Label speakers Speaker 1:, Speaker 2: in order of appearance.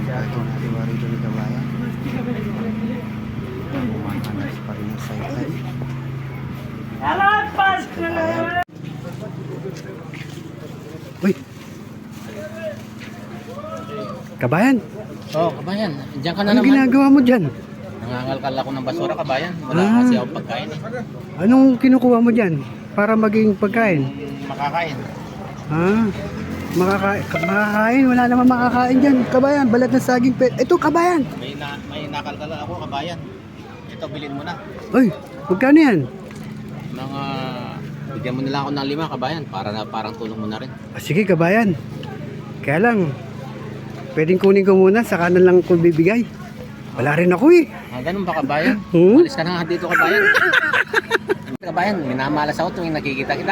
Speaker 1: Ito na diwa rito ni kabayan. Mamanas pa rin ang sideline. Uy! Kabayan,
Speaker 2: Oh, kabayan, diyan ka na
Speaker 1: anong
Speaker 2: naman.
Speaker 1: ginagawa mo dyan?
Speaker 2: Nangangalkal ako ng basura, kabayan. Wala
Speaker 1: Ah.
Speaker 2: kasi ako pagkain eh.
Speaker 1: Anong kinukuha mo dyan para maging pagkain?
Speaker 2: Makakain.
Speaker 1: Ah, makakain? Wala naman makakain dyan. Kabayan, balat ng saging pet. Ito, kabayan!
Speaker 2: May nakalkal ako, kabayan. Ito, bilhin mo na.
Speaker 1: Uy, magkano yan?
Speaker 2: Mga, bigyan mo nila ako ng 5, kabayan. Parang tulong mo na rin.
Speaker 1: Ah, sige, kabayan. Kaya lang, pwedeng kunin ko muna, saka na lang ko bibigay. Wala rin ako eh.
Speaker 2: Ganun ba, kabayan?
Speaker 1: Hmm?
Speaker 2: Malis ka na nga dito, kabayan. Kabayan, minamalas ako tuwing nakikita kita.